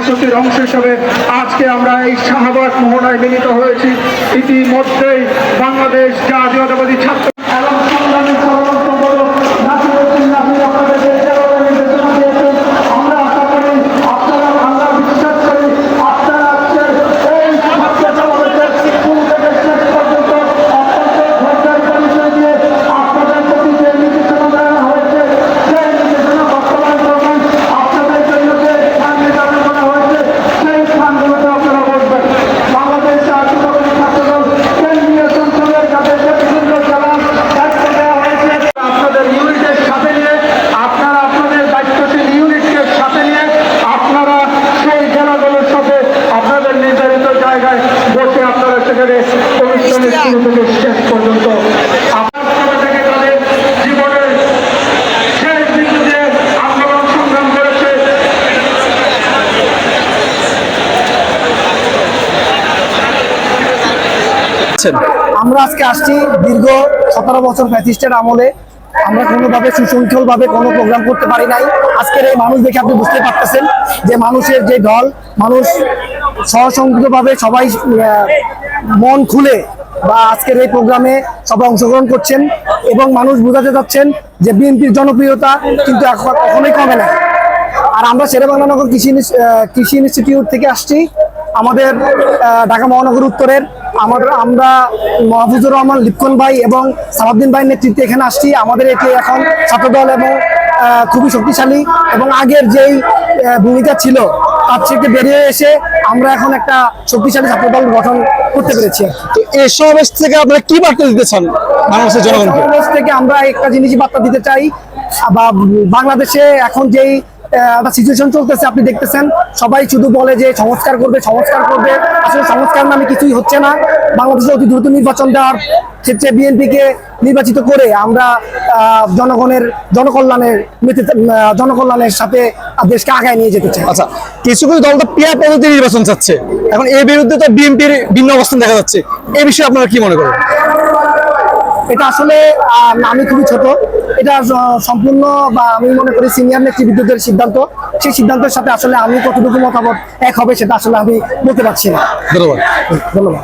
প্রস্তুতির অংশ হিসেবে আজকে আমরা এই শাহবাগ মোহনায় মিলিত হয়েছি। ইতিমধ্যেই বাংলাদেশ জাতীয়তাবাদী ছাত্র এবং সংগ্রামী সর্বতম নাসিরউদ্দিন নাসির আপনাদের নির্দেশনা দিয়েছেন। আমরা আশা করি আপনারা, আমরা বিশ্বাস করি আপনারা আজকের এই ছাত্র সমাবেশের শুরু থেকে শেষ পর্যন্ত অত্যন্ত ধৈর্যের পরিচয় দিয়ে আপনাদের প্রতি যে নির্দেশনা দেওয়া হয়েছে সেই নির্দেশনা বাস্তবায়ন করবেন। আপনাদের জন্য যে স্থান নির্ধারণ করা হয়েছে সেই স্থানগুলোতে আপনারা বসবেন। বাংলাদেশ জাতীয়তাবাদী ছাত্রদল কেন্দ্রীয় সংসদের কাছে যে বিভিন্ন জেলা দায়িত্ব দেওয়া হয়েছে আপনাদের ইউনিটের সাথে নিয়ে, আপনারা আপনাদের দায়িত্বশীল ইউনিটকে সাথে নিয়ে আপনারা সেই জেলাগুলোর সাথে আপনাদের নির্ধারিত জায়গায় বসে আপনারা সেখানে অনুষ্ঠানের শুরু থেকে শেষ পর্যন্ত আপনারা থেকে তাদের জীবনের শেষ বিন্দুতে আন্দোলন সংগ্রাম করেছে। আমরা আজকে আসছি দীর্ঘ 17 বছর ফ্যাসিস্টের আমলে আমরা কোনোভাবে সুশৃঙ্খলভাবে কোনো প্রোগ্রাম করতে পারি নাই। আজকের এই মানুষ দেখে আপনি বুঝতে পারতেছেন যে মানুষের যে ঢল, মানুষ সহসংগতভাবে সবাই মন খুলে বা আজকের এই প্রোগ্রামে সবাই অংশগ্রহণ করছেন এবং মানুষ বোঝাতে যাচ্ছেন যে বিএনপির জনপ্রিয়তা কিন্তু কখনোই কমে না। আর আমরা শেরেবাংলা কৃষি ইনস্টিটিউট থেকে আসছি। আমাদের ঢাকা মহানগর উত্তরের আমরা মাহফুজুর রহমান লিপকন ভাই এবং সালাউদ্দিন ভাইয়ের নেতৃত্বে এখানে আসছি। আমাদের এটি এখন ছাত্রদল এবং খুবই শক্তিশালী এবং আগের যেই ভূমিকা ছিল তার থেকে বেরিয়ে এসে আমরা এখন একটা শক্তিশালী ছাত্রদল গঠন করতে পেরেছি। তো এই সমাবেশ থেকে আপনারা কি বার্তা দিতে চান বাংলাদেশের জনগণকে? সমাবেশ থেকে আমরা একটা জিনিসই বার্তা দিতে চাই, বা বাংলাদেশে এখন যেই একটা সিচুয়েশন চলতেছে আপনি দেখতেছেন, সবাই শুধু বলে যে সংস্কার করবে সংস্কার করবে, আসলে সংস্কার নামে কিছুই হচ্ছে না। বাংলাদেশে অতি দ্রুত নির্বাচন দেওয়ার ক্ষেত্রে বিএনপিকে নির্বাচিত করে আমরা জনকল্যাণের সাথে দেশকে আগায় নিয়ে যেতে চাই। আচ্ছা, কিছু কিছু দল তো পিয়ার পদ্ধতি নির্বাচন চাচ্ছে, এখন এর বিরুদ্ধে তো বিএনপির ভিন্ন অবস্থান দেখা যাচ্ছে, এই বিষয়ে আপনারা কি মনে করেন? এটা আসলে আমি খুবই ছোট, এটা সম্পূর্ণ বা আমি মনে করি সিনিয়র নেতৃবৃন্দদের সিদ্ধান্ত। সেই সিদ্ধান্তের সাথে আসলে আমি কতটুকু মতামত এক হবে সেটা আসলে আমি বলতে পারছি না। ধন্যবাদ। ধন্যবাদ।